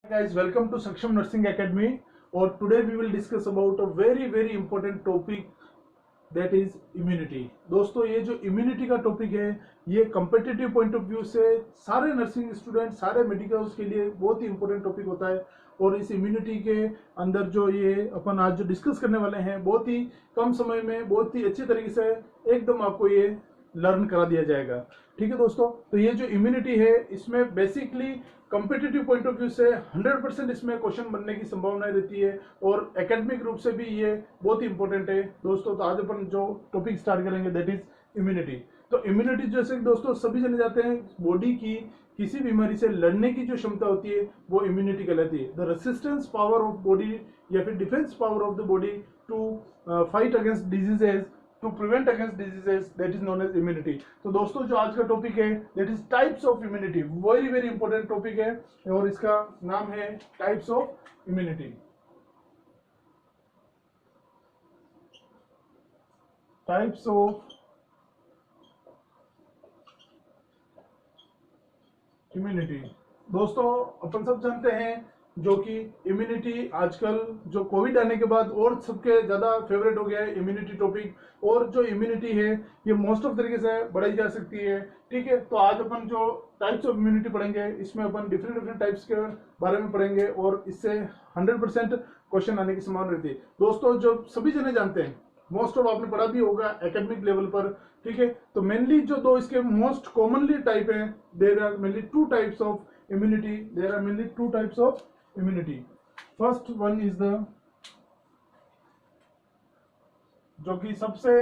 Guys, welcome to Saksham Nursing Academy. Or today we will discuss about a very important topic that is immunity. दोस्तों ये जो immunity का topic है ये competitive point of view से सारे nursing student सारे मेडिकल्स के लिए बहुत ही इंपॉर्टेंट टॉपिक होता है। और इस इम्यूनिटी के अंदर जो ये अपन आज जो डिस्कस करने वाले हैं बहुत ही कम समय में बहुत ही अच्छी तरीके से एकदम आपको ये लर्न करा दिया जाएगा। ठीक है दोस्तों, तो ये जो इम्यूनिटी है इसमें basically competitive point of view से 100% इसमें क्वेश्चन बनने की संभावना रहती है और एकेडमिक रूप से भी ये बहुत ही इंपॉर्टेंट है दोस्तों। तो आज अपन जो टॉपिक स्टार्ट करेंगे दैट इज इम्यूनिटी। तो इम्यूनिटी जैसे कि दोस्तों सभी जने जाते हैं बॉडी की किसी बीमारी से लड़ने की जो क्षमता होती है वो इम्यूनिटी कहलाती है। The resistance power of body या फिर defence power of the body to fight against diseases, to prevent against diseases, that is known as immunity. तो दोस्तों जो आज का टॉपिक है that is types of immunity. Very important topic है और इसका नाम है types of immunity. Types of immunity. दोस्तों अपन सब जानते हैं जो कि इम्यूनिटी आजकल जो कोविड आने के बाद और सबके ज्यादा फेवरेट हो गया है इम्यूनिटी टॉपिक। और जो इम्यूनिटी है ये मोस्ट ऑफ तरीके से बढ़ाई जा सकती है। ठीक है, तो आज अपन जो टाइप्स ऑफ इम्यूनिटी पढ़ेंगे इसमें अपन डिफरेंट टाइप्स के बारे में पढ़ेंगे और इससे 100% क्वेश्चन आने की संभावना रहती है। दोस्तों जो सभी जने जानते हैं मोस्ट ऑफ आपने पढ़ा भी होगा एकेडमिक लेवल पर। ठीक है, तो मेनली जो दो इसके मोस्ट कॉमनली टाइप हैं there are mainly two types of immunity. There are mainly two types of immunity. First one is the जो कि सबसे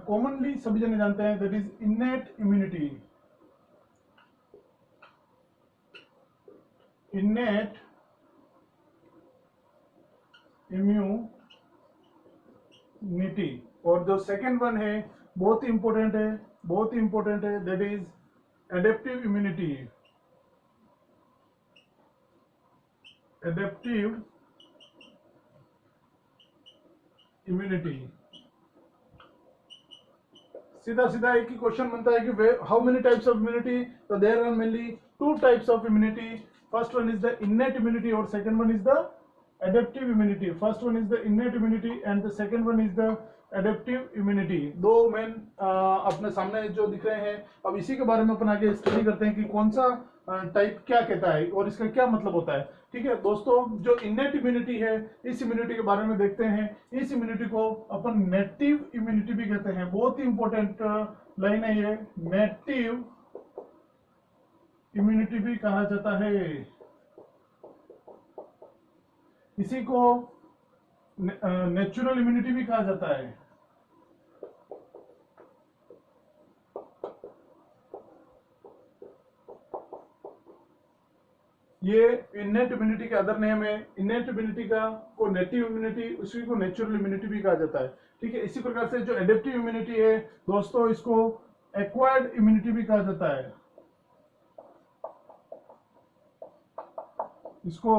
कॉमनली सभी जने जानते हैं that is innate immunity. Innate immunity. और जो सेकंड वन है बहुत ही इंपॉर्टेंट है that is adaptive immunity. Adaptive immunity. सीधा एक ही क्वेश्चन बनता है कि how many types of immunity. तो there are mainly two types of immunity. First one is the innate immunity और second one is the adaptive immunity. First one is the innate immunity and the second one is the adaptive immunity. दो main अपने सामने जो दिख रहे हैं। अब इसी के बारे में अपन आगे स्टडी करते हैं कि कौन सा टाइप क्या कहता है और इसका क्या मतलब होता है। ठीक है दोस्तों, जो इनेट इम्यूनिटी है इस इम्यूनिटी के बारे में देखते हैं। इस इम्यूनिटी को अपन नेटिव इम्यूनिटी भी कहते हैं। बहुत ही इंपॉर्टेंट लाइन है ये, नेटिव इम्यूनिटी भी कहा जाता है। इसी को नेचुरल इम्यूनिटी भी कहा जाता है। ये इनेट इम्यूनिटी के अदर नेम है। इनेट इम्यूनिटी का को नेटिव इम्यूनिटी, उसी को नेचुरल इम्यूनिटी भी कहा जाता है। ठीक है, इसी प्रकार से जो एडेप्टिव इम्यूनिटी है दोस्तों इसको एक्वायर्ड इम्यूनिटी भी कहा जाता है। इसको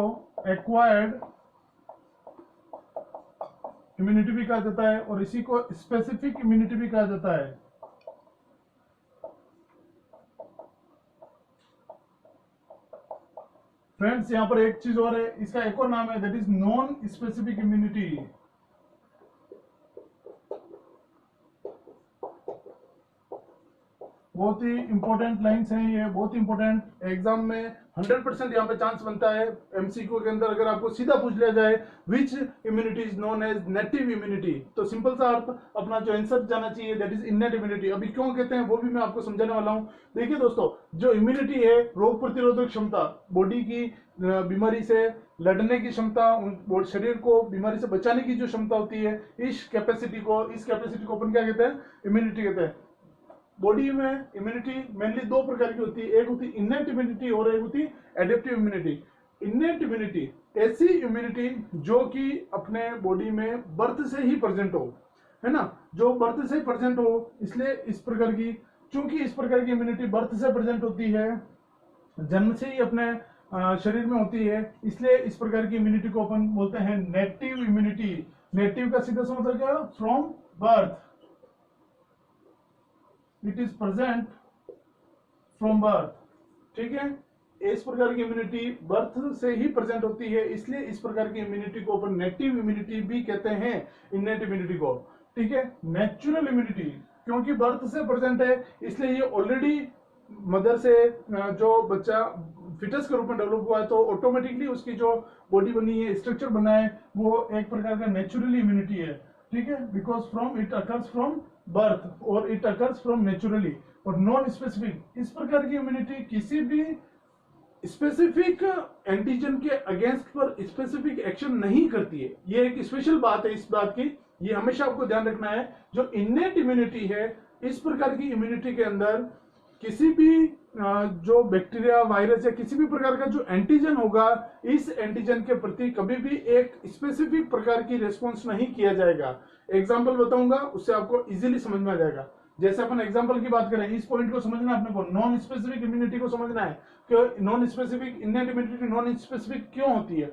एक्वायर्ड इम्यूनिटी भी कहा जाता है और इसी को स्पेसिफिक इम्यूनिटी भी कहा जाता है। फ्रेंड्स यहां पर एक चीज और है, इसका एक और नाम है that is non specific immunity. बहुत ही इंपॉर्टेंट लाइंस हैं ये, बहुत इंपॉर्टेंट। एग्जाम में 100% यहाँ पे चांस बनता है। एमसीक्यू के अंदर अगर आपको सीधा पूछ लिया जाए which immunity is known as native immunity, तो सिंपल सा अर्थ अपना जो आंसर जाना चाहिए दैट इज इनेट इम्यूनिटी। अभी क्यों कहते हैं वो भी मैं आपको समझाने वाला हूँ। देखिए दोस्तों, जो इम्यूनिटी है रोग प्रतिरोधक क्षमता, बॉडी की बीमारी से लड़ने की क्षमता, शरीर को बीमारी से बचाने की जो क्षमता होती है, इस कैपेसिटी को अपन क्या कहते हैं, इम्यूनिटी कहते हैं। बॉडी में इम्यूनिटी मेनली दो प्रकार की होती है, एक होती है इनेट इम्यूनिटी और एक होती है एडेप्टिव इम्यूनिटी। इनेट इम्यूनिटी ऐसी इम्यूनिटी जो कि अपने बॉडी में बर्थ से ही प्रेजेंट हो, है ना, जो बर्थ से ही प्रेजेंट हो। इसलिए इस प्रकार की, चूंकि इस प्रकार की इम्यूनिटी बर्थ से प्रेजेंट होती है, जन्म से ही अपने शरीर में होती है, इसलिए इस प्रकार की इम्यूनिटी को अपन बोलते हैं नेटिव इम्यूनिटी। नेटिव का सीधा सा मतलब क्या, from birth. It is present from birth. ठीक है, इस प्रकार की इम्यूनिटी बर्थ से ही प्रेजेंट होती है, इसलिए इस प्रकार की इम्यूनिटी को अपन नेटिव इम्यूनिटी भी कहते हैं, इनेट इम्यूनिटी को। ठीक है, नेचुरल इम्यूनिटी क्योंकि बर्थ से प्रेजेंट है, इसलिए ये ऑलरेडी मदर से जो बच्चा फिटस के रूप में डेवलप हुआ है, तो ऑटोमेटिकली उसकी जो बॉडी बनी है, स्ट्रक्चर बना है, वो एक प्रकार का नेचुरली इम्यूनिटी है। ठीक है, because from it occurs from birth और इट अकर्स फ्रॉम नेचुरली। और नॉन स्पेसिफिक, इस प्रकार की इम्यूनिटी किसी भी स्पेसिफिक एंटीजन के अगेंस्ट पर स्पेसिफिक एक्शन नहीं करती है। ये एक स्पेशल बात है इस बात की, ये हमेशा आपको ध्यान रखना है। जो इनेट इम्यूनिटी है, इस प्रकार की इम्यूनिटी के अंदर किसी भी जो बैक्टीरिया, वायरस या किसी भी प्रकार का जो एंटीजन होगा, इस एंटीजन के प्रति कभी भी एक स्पेसिफिक प्रकार की रिस्पॉन्स नहीं किया जाएगा। एग्जाम्पल बताऊंगा, उससे आपको इजीली समझ में आ जाएगा। जैसे अपन एग्जांपल की बात करें, इस पॉइंट को समझना है अपने को, नॉन स्पेसिफिक इम्यूनिटी को समझना है कि non specific innate immunity non specific क्यों होती है,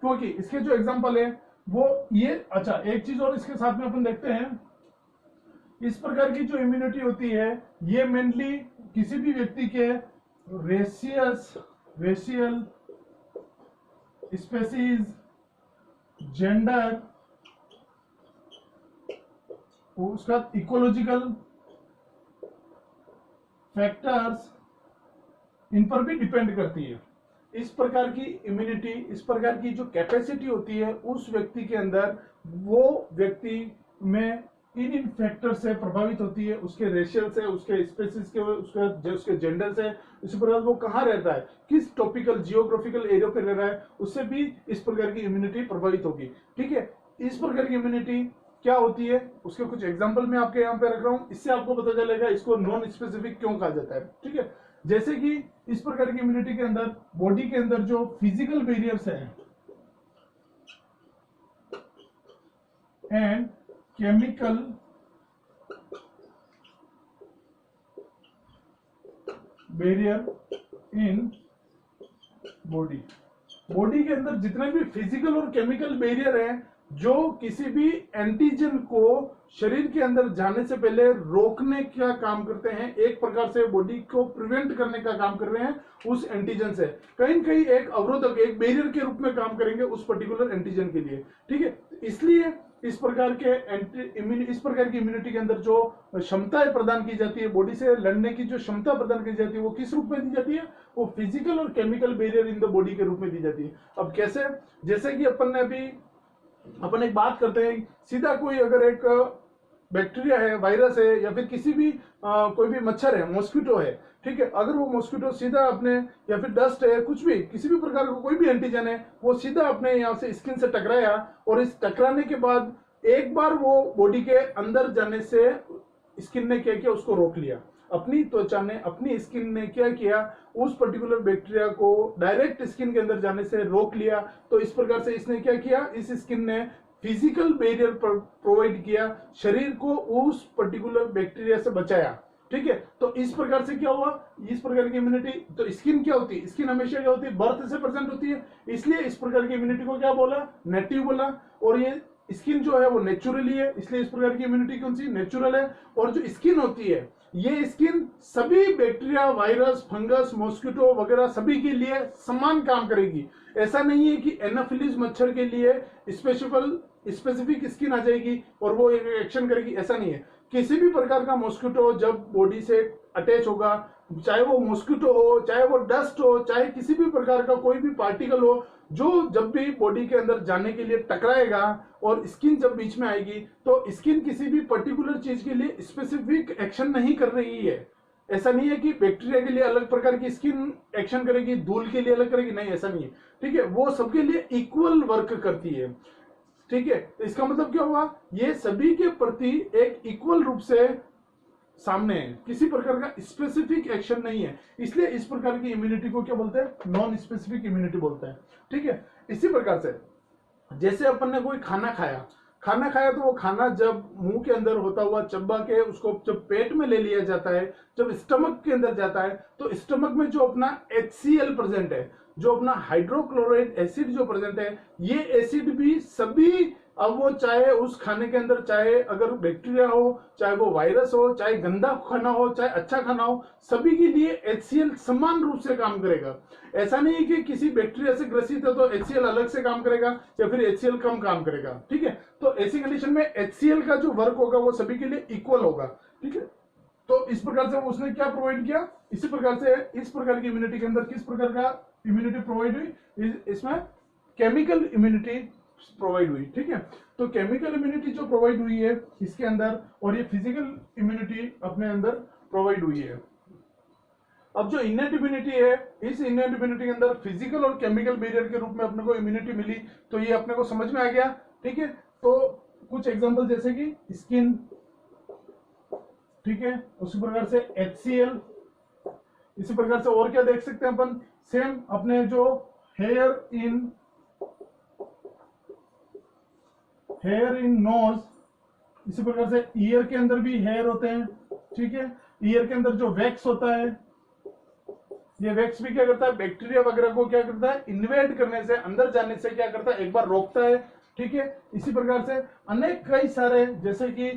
क्योंकि इसके जो एग्जांपल है वो ये। अच्छा, एक चीज और इसके साथ में अपन देखते हैं, इस प्रकार की जो इम्यूनिटी होती है ये मेनली किसी भी व्यक्ति के रेशियल स्पेसीज, जेंडर, उसका इकोलॉजिकल फैक्टर्स, इन पर भी डिपेंड करती है। इस प्रकार की इम्यूनिटी, इस प्रकार की जो कैपेसिटी होती है उस व्यक्ति के अंदर, वो व्यक्ति में इन फैक्टर से प्रभावित होती है, उसके रेशियल से, उसके स्पेसिस के, उसके जेंडर से, इसी प्रकार वो कहाँ रहता है, किस टॉपिकल जियोग्राफिकल एरिया पे रह रहा है, उससे भी इस प्रकार की इम्यूनिटी प्रभावित होगी। ठीक है, इस प्रकार की इम्यूनिटी क्या होती है, उसके कुछ एग्जाम्पल मैं आपके यहाँ पे रख रहा हूँ, इससे आपको पता चलेगा इसको नॉन स्पेसिफिक क्यों कहा जाता है। ठीक है, जैसे कि इस प्रकार की इम्यूनिटी के अंदर बॉडी के अंदर जो फिजिकल बैरियर्स हैं and chemical barrier in body के अंदर जितने भी फिजिकल और केमिकल बैरियर हैं, जो किसी भी एंटीजन को शरीर के अंदर जाने से पहले रोकने का काम करते हैं, एक प्रकार से बॉडी को प्रिवेंट करने का काम कर रहे हैं उस एंटीजन से, कहीं कहीं एक अवरोधक, एक बैरियर के रूप में काम करेंगे उस पर्टिकुलर एंटीजन के लिए। ठीक है, इसलिए इस प्रकार की इम्यूनिटी के अंदर जो क्षमताएं प्रदान की जाती है, बॉडी से लड़ने की जो क्षमता प्रदान की जाती है, वो किस रूप में दी जाती है, वो फिजिकल और chemical barrier in the body के रूप में दी जाती है। अब कैसे, जैसे कि अपन एक बात करते हैं, सीधा कोई अगर एक बैक्टीरिया है, वायरस है, या फिर किसी भी कोई भी मच्छर है, मॉस्किटो है, ठीक है, अगर वो मॉस्किटो सीधा अपने, या फिर डस्ट है, कुछ भी किसी भी प्रकार का कोई भी एंटीजन है, वो सीधा अपने यहाँ से स्किन से टकराया, और इस टकराने के बाद एक बार वो बॉडी के अंदर जाने से स्किन ने क्या किया, उसको रोक लिया। अपनी त्वचा ने, अपनी स्किन ने क्या किया, उस पर्टिकुलर बैक्टीरिया को डायरेक्ट स्किन के अंदर जाने से रोक लिया। तो इस प्रकार से इसने क्या किया, इस स्किन ने फिजिकल बैरियर प्रोवाइड किया, शरीर को उस पर्टिकुलर बैक्टीरिया से बचाया। ठीक है, तो इस प्रकार से क्या हुआ, इस प्रकार की इम्यूनिटी। तो स्किन क्या होती है, स्किन हमेशा क्या होती है, बर्थ से प्रेजेंट होती है, इसलिए इस प्रकार की इम्यूनिटी को क्या बोला, नेटिव बोला। और ये स्किन जो है वो नेचुरली है, इसलिए इस प्रकार की इम्यूनिटी कौन सी, नेचुरल है। और जो स्किन होती है, ये स्किन सभी बैक्टीरिया, वायरस, फंगस, मॉस्किटो वगैरह सभी के लिए समान काम करेगी। ऐसा नहीं है कि एनाफिलिस मच्छर के लिए स्पेसिफिक स्किन आ जाएगी और वो एक्शन करेगी, ऐसा नहीं है। किसी भी प्रकार का मॉस्किटो जब बॉडी से अटैच होगा, चाहे वो मॉस्किटो हो, चाहे वो डस्ट हो, चाहे किसी भी प्रकार का कोई भी पार्टिकल हो, जो जब भी बॉडी के अंदर जाने के लिए टकराएगा और स्किन जब बीच में आएगी, तो स्किन किसी भी पर्टिकुलर चीज के लिए स्पेसिफिक एक्शन नहीं कर रही है। ऐसा नहीं है कि बैक्टीरिया के लिए अलग प्रकार की स्किन एक्शन करेगी, धूल के लिए अलग करेगी, नहीं, ऐसा नहीं है। ठीक है, वो सबके लिए इक्वल वर्क करती है। ठीक है, तो इसका मतलब क्या हुआ, ये सभी के प्रति एक इक्वल रूप से सामने है, किसी प्रकार का स्पेसिफिक एक्शन नहीं है, इसलिए इस प्रकार की इम्यूनिटी को क्या बोलते हैं, नॉन स्पेसिफिक इम्यूनिटी बोलते हैं। ठीक है, इसी प्रकार से जैसे अपन ने कोई खाना खाया तो वो खाना जब मुंह के अंदर होता हुआ चब्बा के उसको जब पेट में ले लिया जाता है, जब स्टमक के अंदर जाता है, तो स्टमक में जो अपना HCl प्रेजेंट है, जो अपना हाइड्रोक्लोराइड एसिड जो प्रेजेंट है, ये एसिड भी सभी अब वो चाहे उस खाने के अंदर, चाहे अगर बैक्टीरिया हो, चाहे वो वायरस हो, चाहे गंदा खाना हो, चाहे अच्छा खाना हो, सभी के लिए HCl समान रूप से काम करेगा। ऐसा नहीं है कि किसी बैक्टीरिया से ग्रसित है तो HCl अलग से काम करेगा या फिर HCl कम काम करेगा। ठीक है, तो ऐसी कंडीशन में HCl का जो वर्क होगा वो सभी के लिए इक्वल होगा। ठीक है, तो इस प्रकार से उसने क्या प्रोवाइड किया, इसी प्रकार से इस प्रकार की इम्यूनिटी के अंदर किस प्रकार का इम्यूनिटी प्रोवाइड हुई, इसमें केमिकल इम्यूनिटी प्रोवाइड हुई। ठीक है, तो केमिकल इम्यूनिटी जो प्रोवाइड हुई है इसके अंदर, और ये फिजिकल इम्यूनिटी अपने अंदर प्रोवाइड हुई है। अब जो इनेट इम्यूनिटी है, इस इनेट इम्यूनिटी के अंदर फिजिकल और केमिकल बैरियर के रूप में अपने को इम्यूनिटी मिली, तो ये अपने को समझ में आ गया। ठीक है, तो कुछ एग्जांपल जैसे कि स्किन, ठीक है, उसी प्रकार से HCl, इसी प्रकार से और क्या देख सकते हैं अपन, सेम अपने जो हेयर इन नोज, इसी प्रकार से ईयर के अंदर भी हेयर होते हैं। ठीक है, ईयर के अंदर जो वैक्स होता है, ये वैक्स भी क्या करता है, बैक्टीरिया वगैरह को क्या करता है, इन्वेड करने से, अंदर जाने से क्या करता है, एक बार रोकता है। ठीक है, इसी प्रकार से अनेक कई सारे, जैसे कि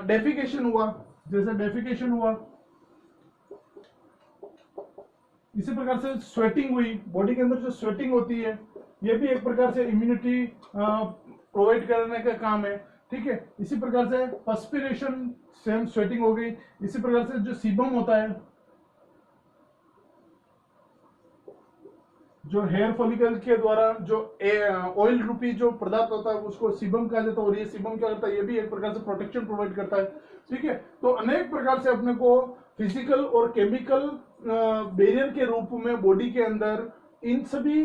डेफिकेशन हुआ, इसी प्रकार से स्वेटिंग हुई, बॉडी के अंदर जो स्वेटिंग होती है ये भी एक प्रकार से इम्यूनिटी प्रोवाइड करने का काम है। ठीक है, इसी प्रकार से पर्स्पिरेशन, सेम स्वेटिंग हो गई। इसी प्रकार से जो सीबम होता है, जो हेयर फॉलिकल के द्वारा जो ऑयल रूपी जो पदार्थ होता है उसको सीबम कहा जाता है, और ये सीबम क्या करता है, ये भी एक प्रकार से प्रोटेक्शन प्रोवाइड करता है। ठीक है, तो अनेक प्रकार से अपने को फिजिकल और केमिकल बैरियर के रूप में बॉडी के अंदर इन सभी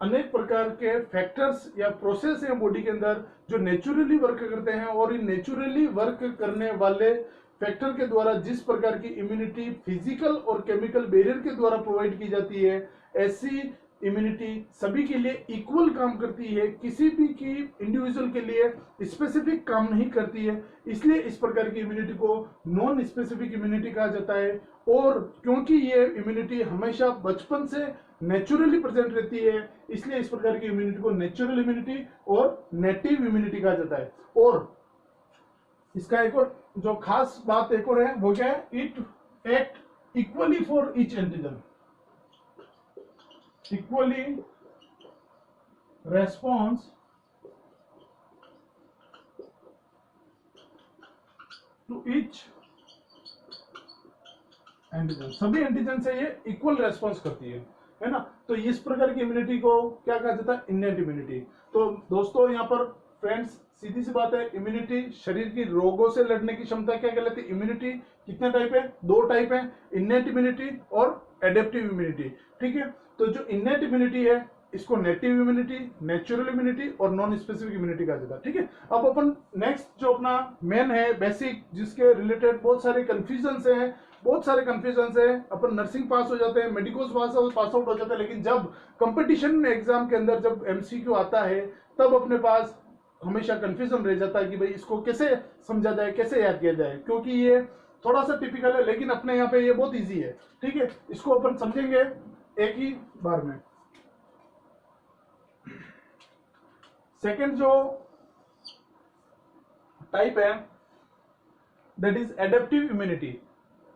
अनेक प्रकार के फैक्टर्स या प्रोसेस है बॉडी के अंदर जो नेचुरली वर्क करते हैं, और इन नेचुरली वर्क करने वाले फैक्टर के द्वारा जिस प्रकार की इम्यूनिटी फिजिकल और केमिकल बैरियर के द्वारा प्रोवाइड की जाती है, ऐसी इम्यूनिटी सभी के लिए इक्वल काम करती है, किसी भी की इंडिविजुअल के लिए स्पेसिफिक काम नहीं करती है। इसलिए इस प्रकार की इम्यूनिटी को नॉन स्पेसिफिक इम्यूनिटी कहा जाता है। और क्योंकि ये इम्यूनिटी हमेशा बचपन से नेचुरली प्रेजेंट रहती है, इसलिए इस प्रकार की इम्यूनिटी को नेचुरल इम्यूनिटी और नेटिव इम्यूनिटी कहा जाता है। और इसका एक और जो खास बात एक और है, वो क्या है, it act equally for each antigen, equally response to each antigen, सभी एंटीजन से ये इक्वल रेस्पॉन्स करती है ना। तो इस प्रकार की इम्यूनिटी को क्या कहा जाता है, इनेट इम्यूनिटी। तो दोस्तों यहाँ पर फ्रेंड्स सीधी सी बात है, इम्यूनिटी शरीर की रोगों से लड़ने की क्षमता क्या कहलाती है। इम्यूनिटी कितने टाइप है, दो टाइप है, इनेट इम्यूनिटी और एडेप्टिव इम्यूनिटी। ठीक है, तो जो इनेट इम्यूनिटी है इसको नेटिव इम्यूनिटी, नेचुरल इम्यूनिटी और नॉन स्पेसिफिक इम्यूनिटी कहा जाता है। ठीक है, अब अपन नेक्स्ट जो अपना मेन है बेसिक, जिसके रिलेटेड बहुत सारे कंफ्यूजन है, अपन नर्सिंग पास हो जाते हैं, मेडिकल पास आउट हो जाते हैं, लेकिन जब कंपटीशन एग्जाम के अंदर जब MCQ आता है तब अपने पास हमेशा कंफ्यूजन रह जाता है कि भाई इसको कैसे समझा जाए, कैसे याद किया जाए, क्योंकि ये थोड़ा सा टिपिकल है, लेकिन अपने यहाँ पे ये बहुत इजी है। ठीक है, इसको अपन समझेंगे एक ही बार में। सेकेंड जो टाइप है that is adaptive immunity.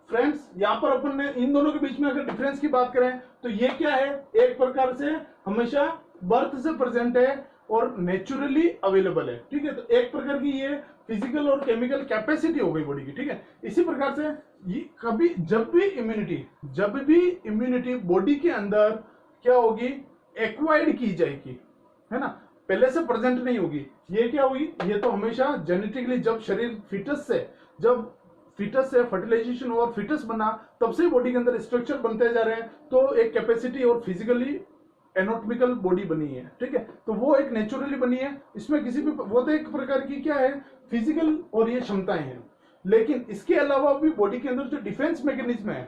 Friends यहाँ पर अपन ने इन दोनों के बीच में अगर डिफरेंस की बात करें तो ये क्या है, एक प्रकार से हमेशा बर्थ से प्रेजेंट है और नेचुरली अवेलेबल है। ठीक है, तो एक प्रकार की ये फिजिकल और केमिकल कैपेसिटी हो गई बॉडी की। ठीक है, इसी प्रकार से ये कभी जब भी इम्यूनिटी बॉडी के अंदर क्या होगी, एक्वायर्ड की जाएगी, है ना, पहले से प्रेजेंट नहीं होगी। ये क्या होगी, ये तो हमेशा जेनेटिकली जब शरीर जब फीटस से फर्टिलाइजेशन और फीटस बना तब से बॉडी के अंदर स्ट्रक्चर बनते जा रहे हैं, तो एक कैपेसिटी और फिजिकली एनाटॉमिकल बॉडी बनी है। ठीक है, तो वो एक नेचुरली बनी है, इसमें किसी भी वो तो एक प्रकार की क्या है, फिजिकल और ये क्षमताएं हैं। लेकिन इसके अलावा भी बॉडी के अंदर जो डिफेंस मैकेनिज्म है,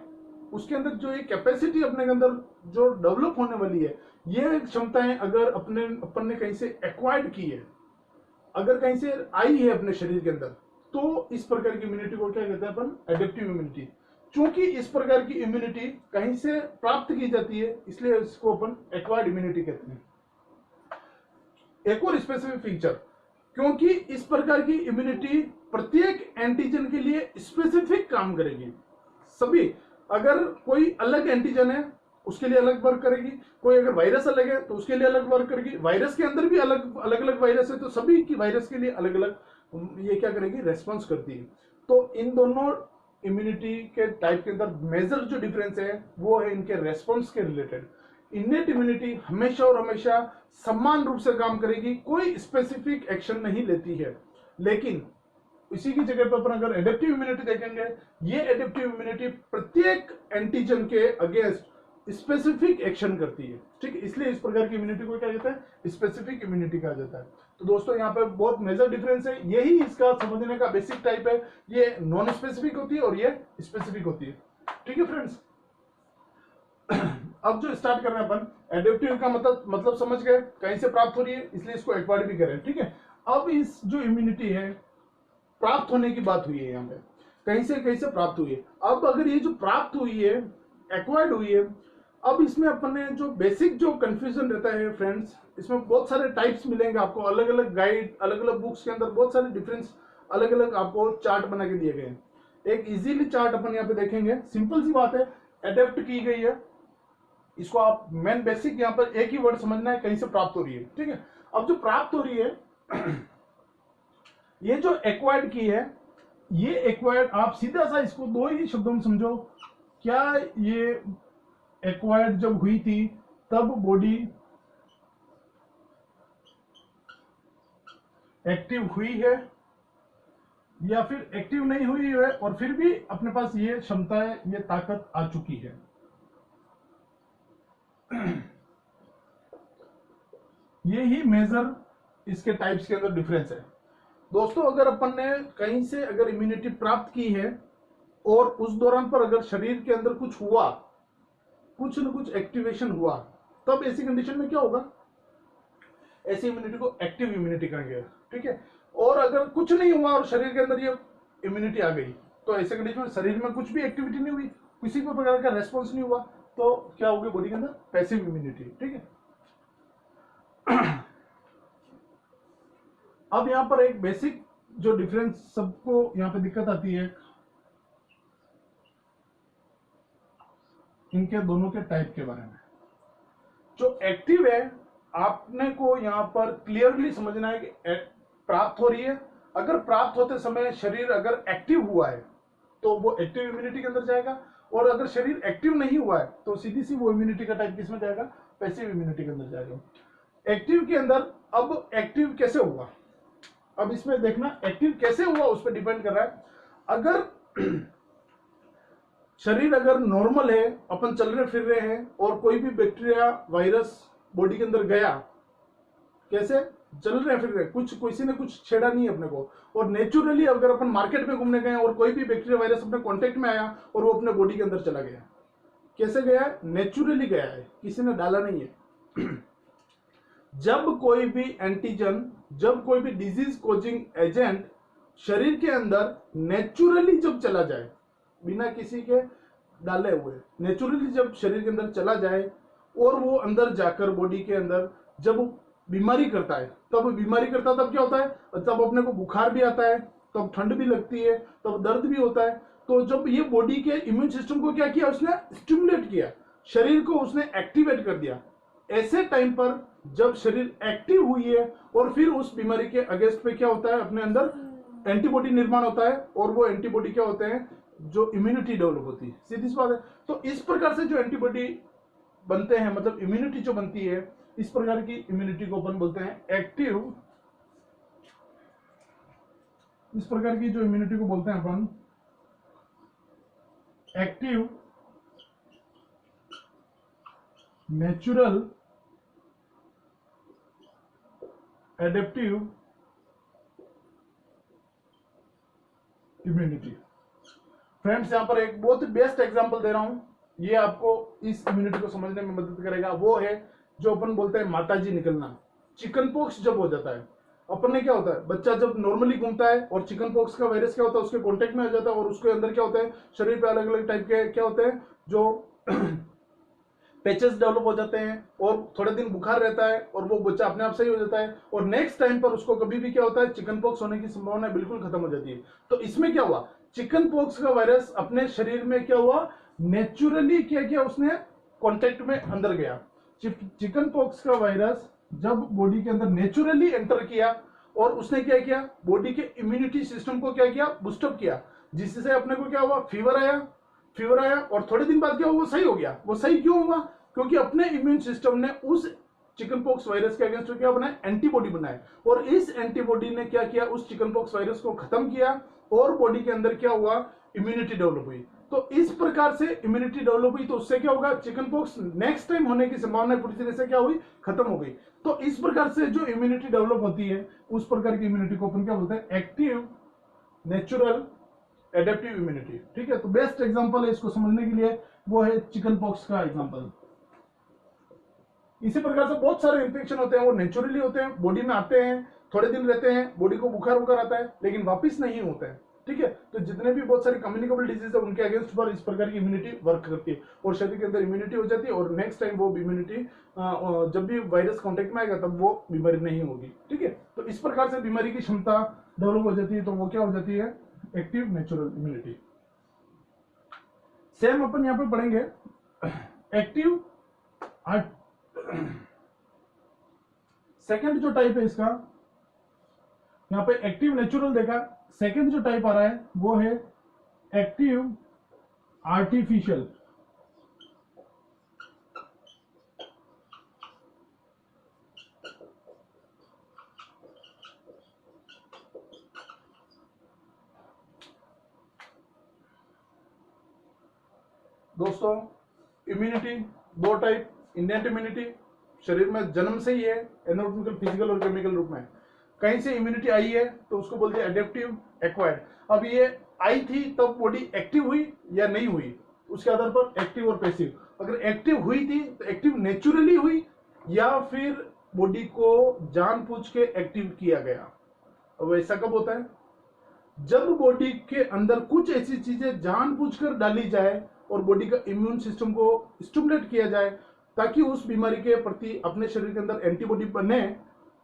उसके अंदर जो ये कैपेसिटी अपने के अंदर जो डेवलप होने वाली है, ये क्षमताएं अगर अपन ने कहीं से एक्वायर्ड की है, अगर कहीं से आई है अपने शरीर के अंदर, तो इस प्रकार की इम्यूनिटी को क्या कहते हैं अपन, एडेप्टिव इम्यूनिटी। चूंकि इस प्रकार की इम्यूनिटी कहीं से प्राप्त की जाती है, इसलिए इसको अपन एक्वायर्ड इम्यूनिटी कहते हैं। एक और स्पेसिफिक फीचर, क्योंकि इस प्रकार की इम्यूनिटी प्रत्येक एंटीजन के लिए स्पेसिफिक काम करेगी। सभी, अगर कोई अलग एंटीजन है उसके लिए अलग वर्क करेगी, कोई अगर वायरस अलग है तो उसके लिए अलग वर्क करेगी, वायरस के अंदर भी अलग अलग वायरस है तो सभी की वायरस के लिए अलग अलग ये क्या करेगी, रेस्पॉन्स करती है। तो इन दोनों इम्यूनिटी के टाइप के अंदर मेजर जो डिफरेंस है वो है इनके रेस्पॉन्स के रिलेटेड। इनेट इम्यूनिटी हमेशा और हमेशा समान रूप से काम करेगी, कोई स्पेसिफिक एक्शन नहीं लेती है। लेकिन इसी की जगह पर अपन अगर एडेप्टिव इम्यूनिटी देखेंगे, ये एडेप्टिव इम्यूनिटी प्रत्येक एंटीजन के अगेंस्ट स्पेसिफिक एक्शन करती है। ठीक है, इसलिए इस प्रकार की इम्यूनिटी को क्या कहते हैं, स्पेसिफिक इम्यूनिटी कहा जाता है। तो दोस्तों यहाँ पे बहुत मेजर डिफरेंस है, यही इसका समझने का बेसिक टाइप है। ये नॉन स्पेसिफिक होती है और ये स्पेसिफिक होती है। ठीक है फ्रेंड्स, अब जो स्टार्ट कर रहे हैं अपन, एडेप्टिव का मतलब समझ गए, कहीं से प्राप्त हो रही है, इसलिए इसको एक्वायर्ड भी करें। ठीक है, अब इस जो इम्यूनिटी है प्राप्त होने की बात हुई है, यहाँ पे कहीं से प्राप्त हुई है। अब अगर ये जो प्राप्त हुई है, एक्वायर्ड हुई है, अब इसमें अपन ने जो बेसिक जो कंफ्यूजन रहता है फ्रेंड्स, इसमें बहुत सारे टाइप्स मिलेंगे आपको, अलग अलग गाइड, अलग अलग बुक्स के अंदर बहुत सारे डिफरेंस, अलग अलग आपको चार्ट बना के दिए गए हैं। एक इजीली चार्ट अपन यहाँ पे देखेंगे, सिंपल सी बात है, एडेप्ट की गई है, इसको आप मेन बेसिक यहाँ पर एक ही वर्ड समझना है, कहीं से प्राप्त हो रही है। ठीक है, अब जो प्राप्त हो रही है ये जो एक्वायर्ड की है, ये एक्वायर्ड आप सीधा सा इसको दो ही शब्दों में समझो। क्या ये एक्वायर्ड जब हुई थी तब बॉडी एक्टिव हुई है या फिर एक्टिव नहीं हुई है और फिर भी अपने पास ये क्षमता है, ये ताकत आ चुकी है। ये ही मेजर इसके टाइप्स के अंदर डिफरेंस है। दोस्तों अगर अपन ने कहीं से अगर इम्यूनिटी प्राप्त की है और उस दौरान पर अगर शरीर के अंदर कुछ हुआ, कुछ न कुछ एक्टिवेशन हुआ, तब ऐसी कंडीशन में क्या होगा, ऐसी इम्यूनिटी को एक्टिव इम्यूनिटी कहेंगे। ठीक है, और अगर कुछ नहीं हुआ और शरीर के अंदर ये इम्यूनिटी आ गई, तो ऐसे कंडीशन में शरीर में कुछ भी एक्टिविटी नहीं हुई, किसी भी प्रकार का रेस्पॉन्स नहीं हुआ, तो क्या होगी बॉडी के अंदर, पैसिव इम्यूनिटी। ठीक है, अब यहां पर एक बेसिक जो डिफरेंस सबको यहां पे दिक्कत आती है, इनके दोनों के टाइप के बारे में। जो एक्टिव है, आपने को यहां पर क्लियरली समझना है कि प्राप्त हो रही है, अगर प्राप्त होते समय शरीर अगर एक्टिव हुआ है तो वो एक्टिव इम्यूनिटी के अंदर जाएगा, और अगर शरीर एक्टिव नहीं हुआ है तो सीधी सी वो इम्यूनिटी का टाइप किसमें जाएगा, पैसिव इम्यूनिटी के अंदर जाएगा। एक्टिव के अंदर, अब एक्टिव कैसे हुआ, अब इसमें देखना एक्टिव कैसे हुआ उस पर डिपेंड कर रहा है। अगर शरीर अगर नॉर्मल है, अपन चल रहे फिर रहे हैं और कोई भी बैक्टीरिया वायरस बॉडी के अंदर गया, कैसे चल रहे फिर रहे, कुछ किसी ने कुछ छेड़ा नहीं है अपने को, और नेचुरली अगर अपन मार्केट में घूमने गए और कोई भी बैक्टीरिया वायरस अपने कांटेक्ट में आया और वो अपने बॉडी के अंदर चला गया, कैसे गया है, नेचुरली गया है, किसी ने डाला नहीं है। जब कोई भी एंटीजन, जब कोई भी डिजीज कोजिंग एजेंट शरीर के अंदर नेचुरली जब चला जाए, बिना किसी के डाले हुए, नेचुरली जब शरीर के अंदर चला जाए और वो अंदर जाकर बॉडी के अंदर जब बीमारी करता है, तब बीमारी करता तब क्या होता है, तब अपने को बुखार भी आता है, तब ठंड भी लगती है, तब दर्द भी होता है। तो जब ये बॉडी के इम्यून सिस्टम को क्या किया, उसने स्टिमुलेट किया, शरीर को उसने एक्टिवेट कर दिया। ऐसे टाइम पर जब शरीर एक्टिव हुई है और फिर उस बीमारी के अगेंस्ट पे क्या होता है, अपने अंदर एंटीबॉडी निर्माण होता है, और वो एंटीबॉडी क्या होते हैं, जो इम्यूनिटी डेवलप होती है। सीधी सी बात है। तो इस प्रकार से जो एंटीबॉडी बनते हैं, मतलब इम्यूनिटी जो बनती है, इस प्रकार की इम्यूनिटी को अपन बोलते हैं एक्टिव। इस प्रकार की जो इम्यूनिटी को बोलते हैं अपन active natural adaptive immunity. Friends यहां पर एक बहुत ही बेस्ट एग्जांपल दे रहा हूं, ये आपको इस इम्यूनिटी को समझने में मदद करेगा। वो है जो अपन बोलते हैं माताजी निकलना। चिकन पॉक्स जब हो जाता है, अपन ने क्या होता है, बच्चा जब नॉर्मली घूमता है और चिकन पॉक्स का वायरस क्या होता है, उसके कांटेक्ट में आ जाता है, और उसके अंदर क्या होता है, शरीर पे अलग अलग टाइप के क्या होते हैं, जो पैचेस डेवलप हो जाते हैं और थोड़े दिन बुखार रहता है और वो बच्चा अपने आप सही हो जाता है और नेक्स्ट टाइम पर उसको कभी भी क्या होता है, चिकन पॉक्स होने की संभावना बिल्कुल खत्म हो जाती है। तो इसमें क्या हुआ, चिकन पॉक्स का वायरस अपने शरीर में क्या हुआ, नेचुरली क्या किया उसने, कॉन्टेक्ट में अंदर गया। चिकन पॉक्स का वायरस जब बॉडी के अंदर नेचुरली एंटर किया और उसने क्या किया, बॉडी के इम्यूनिटी सिस्टम को क्या किया, बूस्टअप किया, जिससे अपने को क्या हुआ, फीवर आया और थोड़े दिन बाद क्या हुआ, वो सही हो गया। वो सही क्यों हुआ, क्योंकि अपने इम्यून सिस्टम ने उस चिकन पॉक्स वायरस के अगेंस्ट क्या बनाया, एंटीबॉडी बनाए और इस एंटीबॉडी ने क्या किया, उस चिकन पॉक्स वायरस को खत्म किया और बॉडी के अंदर क्या हुआ, इम्यूनिटी डेवलप हुई। तो इस प्रकार से इम्यूनिटी डेवलप हुई तो उससे क्या होगा, चिकन पॉक्स नेक्स्ट टाइम होने की संभावना पूरी तरह से क्या हुई, खत्म हो गई। तो इस प्रकार से जो इम्यूनिटी डेवलप होती है उस प्रकार की इम्यूनिटी को अपन क्या बोलते हैं, एक्टिव नेचुरल एडेप्टिव इम्यूनिटी। ठीक है, तो बेस्ट एग्जांपल है इसको समझने के लिए वो है चिकन पॉक्स का एग्जांपल। इसी प्रकार से बहुत सारे इन्फेक्शन होते हैं, वो नेचुरली होते हैं, बॉडी में आते हैं, थोड़े दिन रहते हैं, बॉडी को बुखार वुखार आता है लेकिन वापिस नहीं होता है। ठीक है, तो जितने भी बहुत सारी कम्युनिकेबल डिजीज है उनके अगेंस्ट पर इस प्रकार की इम्यूनिटी वर्क करती है और शरीर के अंदर इम्यूनिटी हो जाती है और नेक्स्ट टाइम वो इम्यूनिटी जब भी वायरस कांटेक्ट में आएगा तब वो बीमारी नहीं होगी। ठीक है, तो इस प्रकार से बीमारी की क्षमता डेवलप हो जाती है, तो वो क्या हो जाती है, एक्टिव नेचुरल इम्यूनिटी। सेम अपन यहां पे पढ़ेंगे एक्टिव। सेकंड जो टाइप है इसका, यहां पे एक्टिव नेचुरल देखा, सेकंड जो टाइप आ रहा है वो है एक्टिव आर्टिफिशियल। दोस्तों इम्यूनिटी दो टाइप, इनेट इम्यूनिटी शरीर में जन्म से ही है, एनाटॉमिकल फिजिकल और केमिकल रूप में। कहीं से इम्यूनिटी आई है तो उसको बोलते हैं एडेप्टिव एक्वायर्ड। अब ये आई थी तब बॉडी एक्टिव हुई या नहीं हुई, उसके आधार पर एक्टिव और पैसिव। अगर एक्टिव हुई थी तो एक्टिव नेचुरली हुई या फिर बॉडी को जानबूझ के एक्टिव किया गया। अब ऐसा कब होता है, जब बॉडी के अंदर कुछ ऐसी चीजें जानबूझकर डाली जाए और बॉडी का इम्यून सिस्टम को स्टिमुलेट किया जाए ताकि उस बीमारी के प्रति अपने शरीर के अंदर एंटीबॉडी बने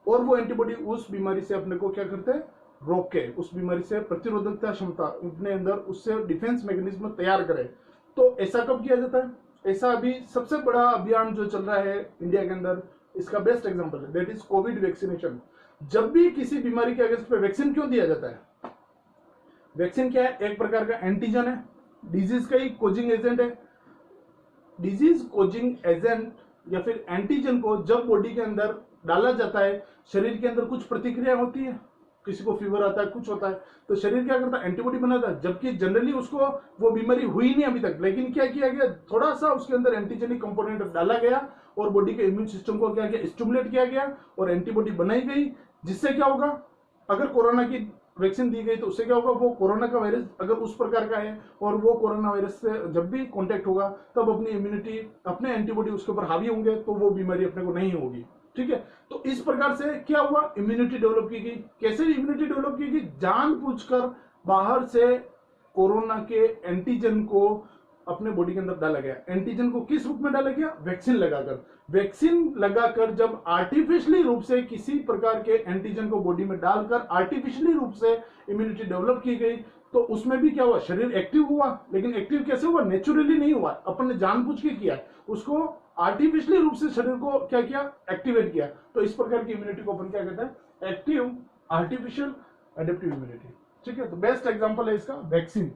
और वो एंटीबॉडी उस बीमारी से अपने को क्या करते हैं, रोके, उस बीमारी से प्रतिरोधकता क्षमता अपने अंदर उससे डिफेंस मैकेनिज्म तैयार करे। तो ऐसा कब किया जाता है, ऐसा अभी सबसे बड़ा अभियान जो चल रहा है इंडिया के अंदर, इसका बेस्ट एग्जांपल है दैट इज कोविड वैक्सीनेशन। जब भी किसी बीमारी के अगेंस्ट पे वैक्सीन क्यों दिया जाता है, वैक्सीन क्या है, एक प्रकार का एंटीजन है, डिजीज का ही कोजिंग एजेंट है। डिजीज कोजिंग एजेंट या फिर एंटीजन को जब बॉडी के अंदर डाला जाता है, शरीर के अंदर कुछ प्रतिक्रिया होती है, किसी को फीवर आता है, कुछ होता है, तो शरीर क्या करता है, एंटीबॉडी बनाता है, जबकि जनरली उसको वो बीमारी हुई नहीं अभी तक, लेकिन क्या किया गया, थोड़ा सा उसके अंदर एंटीजेनिक कंपोनेंट डाला गया और बॉडी के इम्यून सिस्टम को क्या किया, स्टिमुलेट किया गया और एंटीबॉडी बनाई गई, जिससे क्या होगा, अगर कोरोना की वैक्सीन दी गई तो उससे क्या होगा, वो कोरोना का वायरस अगर उस प्रकार का है और वो कोरोना वायरस से जब भी कांटेक्ट होगा तब अपनी इम्यूनिटी, अपने एंटीबॉडी उसके ऊपर हावी होंगे तो वो बीमारी अपने को नहीं होगी। ठीक है, तो इस प्रकार से क्या हुआ, इम्यूनिटी डेवलप की गई। कैसे इम्यूनिटी डेवलप की गई, जानबूझकर बाहर से कोरोना के एंटीजन को अपने बॉडी के अंदर डाला गया। एंटीजन को किस रूप में डाला गया, वैक्सीन लगाकर। वैक्सीन लगाकर जब आर्टिफिशियली रूप से किसी प्रकार के एंटीजन को बॉडी में डालकर आर्टिफिशियली रूप से इम्यूनिटी डेवलप की गई, तो उसमें भी क्या हुआ, शरीर एक्टिव हुआ, लेकिन एक्टिव कैसे हुआ, नेचुरली नहीं हुआ, अपन ने जानबूझ के किया, उसको आर्टिफिशियली रूप से शरीर को क्या किया, एक्टिवेट किया। तो इस प्रकार की इम्यूनिटी को अपन क्या कहते हैं, एक्टिव आर्टिफिशियल एडेप्टिव इम्यूनिटी। ठीक है, तो बेस्ट एग्जांपल है इसका वैक्सीन।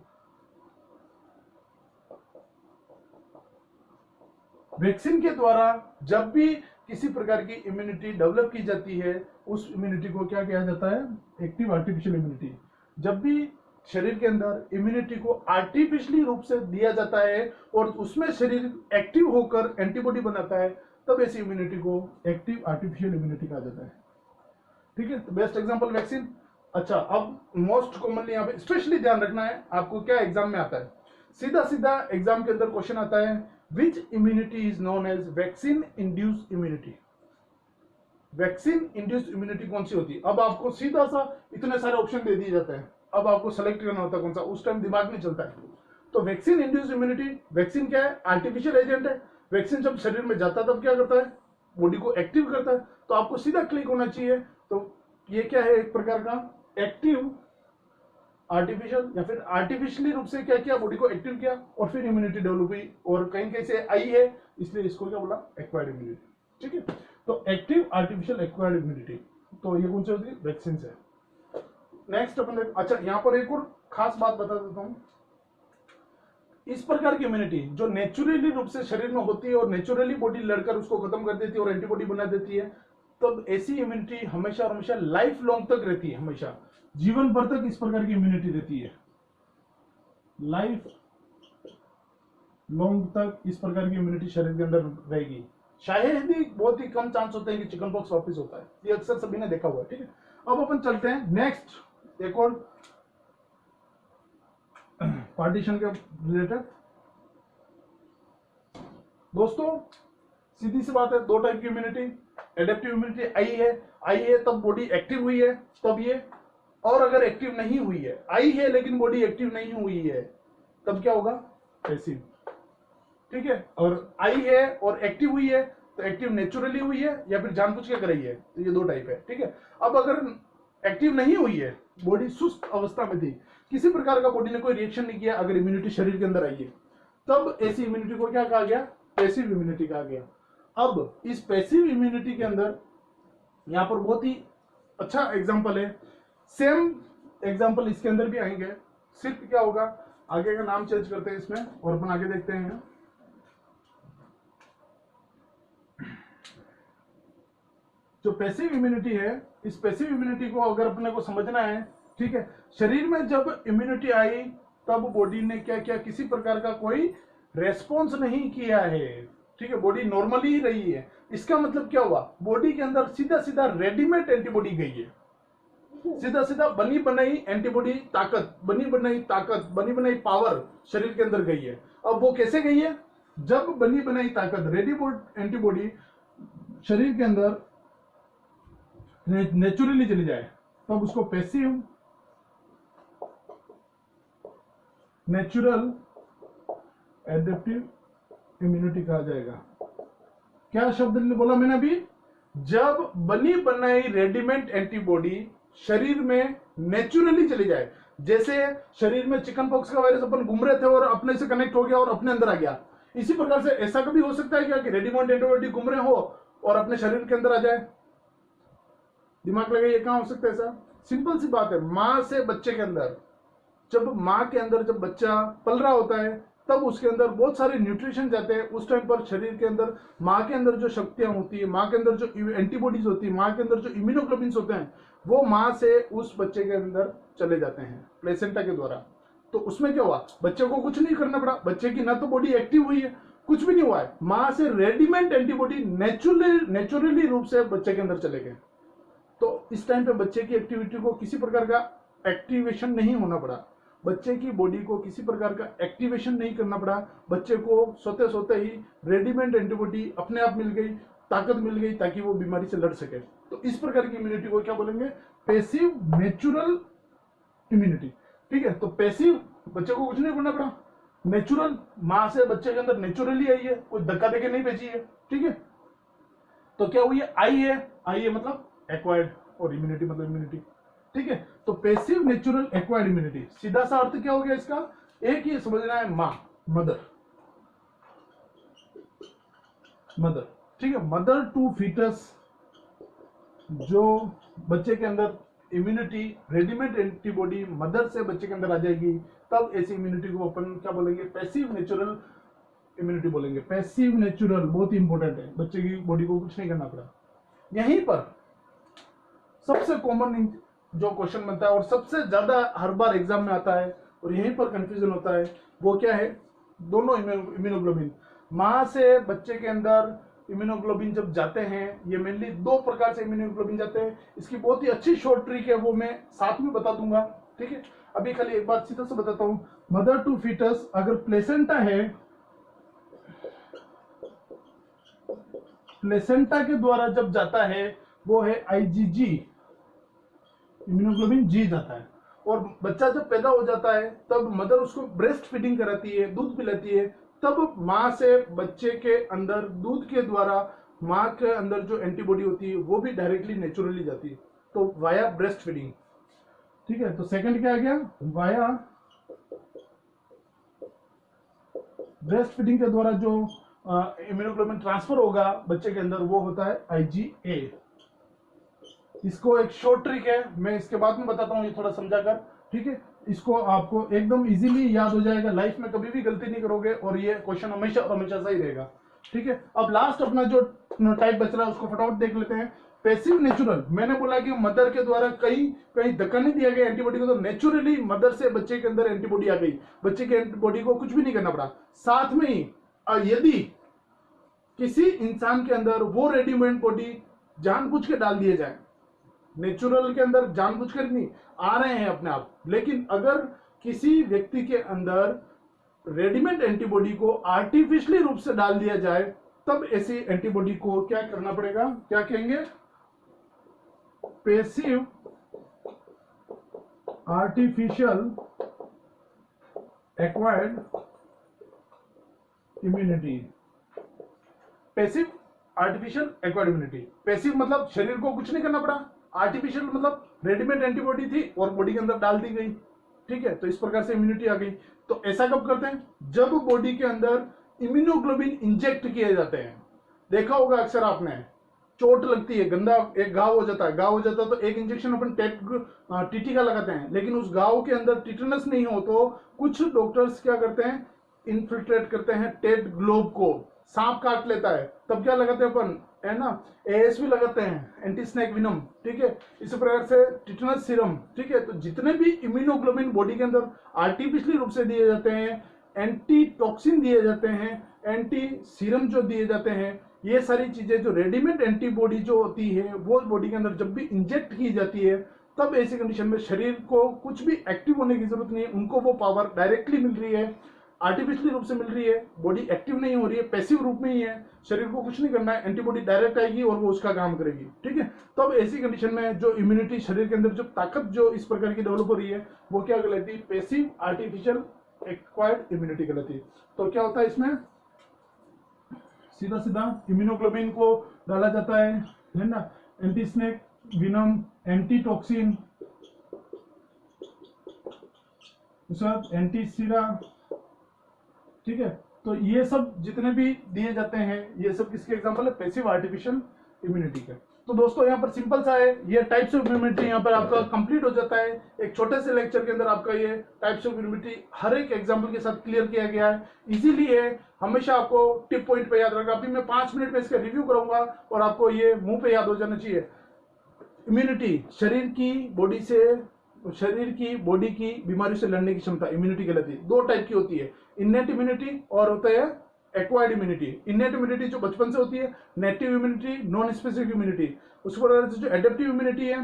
वैक्सीन के द्वारा जब भी किसी प्रकार की इम्यूनिटी डेवलप की जाती है, उस इम्यूनिटी को क्या कहा जाता है, एक्टिव आर्टिफिशियल इम्यूनिटी। जब भी शरीर के अंदर इम्यूनिटी को आर्टिफिशियली रूप से दिया जाता है और उसमें शरीर एक्टिव होकर एंटीबॉडी बनाता है, तब ऐसी इम्यूनिटी को एक्टिव आर्टिफिशियल इम्यूनिटी कहा जाता है। ठीक है, तो बेस्ट एग्जांपल वैक्सीन। अच्छा, अब मोस्ट कॉमनली यहाँ पे स्पेशली ध्यान रखना है आपको, क्या एग्जाम में आता है, सीधा सीधा एग्जाम के अंदर क्वेश्चन आता है, which immunity is known as vaccine induced immunity. Vaccine induced immunity कौन सी होती है। अब आपको सीधा सा इतने सारे ऑप्शन दे दिए जाते हैं, अब आपको सेलेक्ट करना होता है कौन सा, उस टाइम दिमाग नहीं चलता है। तो वैक्सीन इंड्यूस्ड इम्यूनिटी, वैक्सीन क्या है, आर्टिफिशियल एजेंट है वैक्सीन जब शरीर में जाता है तब क्या करता है, बॉडी को एक्टिव करता है। तो आपको सीधा क्लिक होना चाहिए। तो ये क्या है, एक प्रकार का एक्टिव आर्टिफिशियल या फिर आर्टिफिशियली रूप से क्या किया, बॉडी को एक्टिव किया और फिर इम्यूनिटी डेवलप हुई, और कहीं कहीं से आई है, इसलिए इसको क्या बोला, एक्वायर्ड इम्यूनिटी। ठीक है, तो एक्टिव आर्टिफिशियल एक्वायर्ड इम्यूनिटी, तो ये कौन सी होती है, वैक्सीन से। नेक्स्ट अपन अच्छा यहाँ पर एक और खास बात बता देता हूं, इस प्रकार की इम्यूनिटी जो नेचुरली रूप से शरीर में होती है और नेचुरली बॉडी लड़कर उसको खत्म कर देती है और एंटीबॉडी बना देती है, तब ऐसी इम्यूनिटी हमेशा और हमेशा लाइफ लॉन्ग तक रहती है, हमेशा जीवन भर तक इस प्रकार की इम्यूनिटी रहती है, लाइफ लॉन्ग तक इस प्रकार की इम्यूनिटी शरीर के अंदर रहेगी। शायद ही बहुत ही कम चांस होते हैं कि चिकन पॉक्स वापस होता है, ये अक्सर सभी ने देखा हुआ है। ठीक है, अब अपन चलते हैं नेक्स्ट एक और पार्टीशन के रिलेटेड। दोस्तों सीधी सी बात है, दो टाइप की इम्यूनिटी, एडेप्टिव इम्यूनिटी आई है तब बॉडी एक्टिव हुई है तब ये, और अगर एक्टिव नहीं हुई है, आई है लेकिन बॉडी एक्टिव नहीं हुई है, तब क्या होगा, पैसिव। ठीक है, और आई है और एक्टिव हुई है तो एक्टिव नेचुरली हुई है या फिर जानबूझ के कराई है, तो ये दो टाइप है। ठीक है, अब अगर एक्टिव नहीं हुई है, बॉडी सुस्त अवस्था में थी, किसी प्रकार का बॉडी ने कोई रिएक्शन नहीं किया, अगर इम्यूनिटी शरीर के अंदर आई है, तब ऐसी इम्यूनिटी को क्या कहा गया, पैसिव इम्यूनिटी कहा गया। अब इस पैसिव इम्यूनिटी के अंदर यहां पर बहुत ही अच्छा एग्जांपल है, सेम एग्जांपल इसके अंदर भी आएंगे, सिर्फ क्या होगा, आगे का नाम चेंज करते हैं इसमें और अपन आगे देखते हैं। जो पैसिव इम्यूनिटी है, इस पैसिव इम्यूनिटी को अगर अपने को समझना है, ठीक है, शरीर में जब इम्यूनिटी आई तब बॉडी ने क्या किया, किसी प्रकार का कोई रेस्पॉन्स नहीं किया है। ठीक है, बॉडी नॉर्मली ही रही है। इसका मतलब क्या हुआ, बॉडी के अंदर सीधा सीधा रेडीमेड एंटीबॉडी गई है, सीधा सीधा बनी बनाई एंटीबॉडी ताकत, बनी बनाई पावर शरीर के अंदर गई है। अब वो कैसे गई है, जब बनी बनाई ताकत रेडी एंटीबॉडी शरीर के अंदर नेचुरली चली जाए, तब उसको पैसिव नेचुरल एडेप्टिव इम्यूनिटी कहा जाएगा। क्या शब्द बोला मैंने अभी, जब बनी बनाई रेडीमेड एंटीबॉडी शरीर में नेचुरली चली जाए। जैसे शरीर में चिकन पॉक्स का वायरस अपन घूम रहे थे और अपने से कनेक्ट हो गया और अपने अंदर आ गया, इसी प्रकार से ऐसा कभी हो सकता है क्या कि रेडीमेड एंटीबॉडी घूम रहे हो और अपने शरीर के अंदर आ जाए, दिमाग लगाइए, कहां हो सकता है ऐसा, सिंपल सी बात है, मां से बच्चे के अंदर, जब मां के अंदर जब बच्चा पल रहा होता है तब उसके अंदर बहुत सारे न्यूट्रिशन जाते हैं, उस टाइम पर शरीर के अंदर मां के अंदर जो शक्तियां होती है, मां के अंदर जो एंटीबॉडीज होती है, मां के अंदर जो इम्यूनोग्लोबिन्स होते हैं, वो मां से उस बच्चे के अंदर चले जाते हैं प्लेसेंटा के द्वारा। तो उसमें क्या हुआ, बच्चे को कुछ नहीं करना पड़ा, बच्चे की ना तो बॉडी एक्टिव हुई है, कुछ भी नहीं हुआ है, मां से रेडीमेड एंटीबॉडी नेचुरली रूप से बच्चे के अंदर चले गए। तो इस टाइम पे बच्चे की एक्टिविटी को किसी प्रकार का एक्टिवेशन नहीं होना पड़ा, बच्चे की बॉडी को किसी प्रकार का एक्टिवेशन नहीं करना पड़ा, बच्चे को सोते सोते ही रेडीमेड एंटीबॉडी अपने आप मिल गई, ताकत मिल गई ताकि वो बीमारी से लड़ सके। तो इस प्रकार की इम्यूनिटी को क्या बोलेंगे, पैसिव नेचुरल इम्यूनिटी। ठीक है, तो पैसिव, बच्चे को कुछ नहीं करना पड़ा, नेचुरल, मां से बच्चे के अंदर नेचुरली आई है, कोई धक्का देके नहीं भेजी है। ठीक है, तो क्या हुई है, आई है मतलब एक्वायर्ड, और इम्यूनिटी मतलब इम्यूनिटी। ठीक है, तो पैसिव नेचुरल एक्वायर्ड इम्यूनिटी, सीधा सा अर्थ क्या हो गया इसका, एक ही समझना है, मां, मदर। ठीक है, मदर टू फीटस, जो बच्चे के अंदर इम्यूनिटी रेडीमेड एंटीबॉडी मदर से बच्चे के अंदर आ जाएगी, तब ऐसी इम्यूनिटी को अपन क्या बोलेंगे, पैसिव नेचुरल इम्यूनिटी बोलेंगे। पैसिव नेचुरल बहुत ही इंपॉर्टेंट है, बच्चे की बॉडी को कुछ नहीं करना पड़ा। यहीं पर सबसे कॉमन जो क्वेश्चन बनता है और सबसे ज्यादा हर बार एग्जाम में आता है और यहीं पर कंफ्यूजन होता है, वो क्या है, दोनों इम्यूनोग्लोबिन, मां से बच्चे के अंदर इम्यूनोग्लोबिन जब जाते हैं, ये मेनली दो प्रकार से इम्यूनोग्लोबिन जाते हैं। इसकी बहुत ही अच्छी शॉर्ट ट्रिक है, वो मैं साथ में बता दूंगा। ठीक है, अभी खाली एक बात सीधा से बताता हूं, मदर टू फीटस अगर प्लेसेंटा है, प्लेसेंटा के द्वारा जब जाता है वो है IgG, इम्यूनोग्लोबिन जी जाता है, और बच्चा जब पैदा हो जाता है तब मदर उसको ब्रेस्ट फीडिंग कराती है, दूध पिलाती है, तब माँ से बच्चे के अंदर दूध के द्वारा माँ के अंदर जो एंटीबॉडी होती है वो भी डायरेक्टली नेचुरली जाती है, तो वाया ब्रेस्ट फीडिंग। ठीक है, तो सेकंड क्या आ गया, वाया ब्रेस्ट फीडिंग के द्वारा जो इम्यूनोग्लोबिन ट्रांसफर होगा बच्चे के अंदर वो होता है IgA। इसको एक शॉर्ट ट्रिक है, मैं इसके बाद में बताता हूँ, ये थोड़ा समझाकर। ठीक है, इसको आपको एकदम इजीली याद हो जाएगा, लाइफ में कभी भी गलती नहीं करोगे और ये क्वेश्चन हमेशा और हमेशा सही रहेगा। ठीक है, अब लास्ट अपना जो टाइप बच रहा है उसको फटाफट देख लेते हैं। पैसिव नेचुरल, मैंने बोला कि मदर के द्वारा कहीं धक्का नहीं दिया गया एंटीबॉडी को, तो नेचुरली मदर से बच्चे के अंदर एंटीबॉडी आ गई, बच्चे के एंटीबॉडी को कुछ भी नहीं करना पड़ा। साथ में ही यदि किसी इंसान के अंदर वो रेडीमेड बॉडी जानबूझ के डाल दिए जाए, नेचुरल के अंदर जानबूझकर नहीं आ रहे हैं अपने आप, लेकिन अगर किसी व्यक्ति के अंदर रेडीमेड एंटीबॉडी को आर्टिफिशियली रूप से डाल दिया जाए, तब ऐसी एंटीबॉडी को क्या करना पड़ेगा, क्या कहेंगे, passive artificial acquired immunity. Passive artificial acquired immunity, passive मतलब शरीर को कुछ नहीं करना पड़ा, आर्टिफिशियल मतलब रेडीमेड एंटीबॉडी थी और बॉडी के अंदर डाल दी गई। ठीक है, तो इस प्रकार से इम्यूनिटी आ गई। तो ऐसा कब करते हैं, जब बॉडी के अंदर इम्यूनोग्लोबिन इंजेक्ट किए जाते हैं। देखा होगा अक्सर आपने, चोट लगती है, गंदा एक घाव हो जाता है, तो एक इंजेक्शन अपन टीटी का लगाते हैं, लेकिन उस घाव के अंदर टिटनस नहीं हो तो कुछ डॉक्टर्स क्या करते हैं, इन्फिल्ट्रेट करते हैं टेट ग्लोब को। सांप काट लेता है तब क्या लगाते हैं अपन, है ना, ASV लगाते हैं, एंटी स्नेक विनम। ठीक है, इस प्रकार से टिटनस सीरम। ठीक है, तो जितने भी इम्यूनोग्लोबिन बॉडी के अंदर आर्टिफिशियली रूप से दिए जाते हैं, एंटी टॉक्सिन दिए जाते हैं, एंटी सीरम जो दिए जाते हैं, ये सारी चीजें जो रेडीमेड एंटीबॉडी जो होती है वो बॉडी के अंदर जब भी इंजेक्ट की जाती है, तब ऐसी कंडीशन में शरीर को कुछ भी एक्टिव होने की जरूरत नहीं है, उनको वो पावर डायरेक्टली मिल रही है, आर्टिफिशियली रूप से मिल रही है, बॉडी एक्टिव नहीं हो रही है, पैसिव रूप में ही है, शरीर को कुछ नहीं करना है, एंटीबॉडी डायरेक्ट आएगी और वो उसका काम करेगी। ठीक है, तब ऐसी कंडीशन में जो इम्यूनिटी शरीर के अंदर जो ताकत जो इस प्रकार की डेवलप हो रही है वो क्या कहलाती है, पैसिव आर्टिफिशियल एक्वायर्ड इम्यूनिटी कहलाती है। तो क्या होता है इसमें, सीधा सीधा इम्यूनोग्लोबिन को डाला जाता है ना, anti snake venom, anti toxin, anti sera. ठीक है, तो ये सब जितने भी दिए जाते हैं ये सब किसके एग्जांपल है, पैसिव आर्टिफिशियल इम्यूनिटी का। तो दोस्तों यहाँ पर सिंपल सा है, ये टाइप्स ऑफ इम्यूनिटी यहाँ पर आपका कंप्लीट हो जाता है। एक छोटे से लेक्चर के अंदर आपका ये टाइप्स ऑफ इम्यूनिटी हर एक एग्जांपल के साथ क्लियर किया गया है, इजीली है, हमेशा आपको टिप पॉइंट पे याद रखना। अभी मैं 5 मिनट में इसका रिव्यू करूंगा और आपको ये मुंह पे याद हो जाना चाहिए। इम्यूनिटी शरीर की बॉडी की बीमारी से लड़ने की क्षमता इम्यूनिटी कहलाती है। 2 टाइप की होती है, इन्नेट इम्यूनिटी और होता है एक्वायर्ड इम्यूनिटी। इन्नेट इम्यूनिटी जो बचपन से होती है, native immunity, non specific immunity. उसके बाद जो एडेप्टिव इम्यूनिटी है,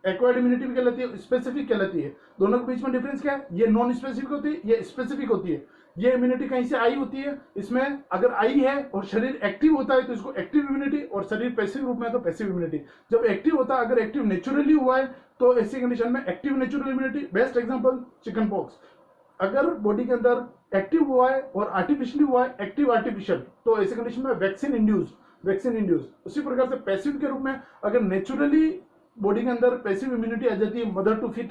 एक्वायर्ड इम्यूनिटी भी कहलाती है, स्पेसिफिक कहलाती है। दोनों के बीच में डिफरेंस क्या है, ये नॉन स्पेसिफिक होती है, ये स्पेसिफिक होती है। ये इम्यूनिटी कहीं से आई होती है, इसमें अगर आई है और शरीर एक्टिव होता है तो इसको एक्टिव इम्यूनिटी, और शरीर पैसिव रूप में है तो पैसिव इम्यूनिटी। जब एक्टिव होता है, अगर एक्टिव नेचुरली हुआ है तो ऐसी कंडीशन में active natural immunity. Best example chicken pox, अगर बॉडी के अंदर एक्टिव हुआ है और आर्टिफिशियली हुआ है, एक्टिव आर्टिफिशियल, तो ऐसी कंडीशन में वैक्सीन इंड्यूस। उसी प्रकार से पैसिव के रूप में अगर नेचुरली बॉडी के अंदर पैसिव इम्यूनिटी आ जाती है, मदर टू फीट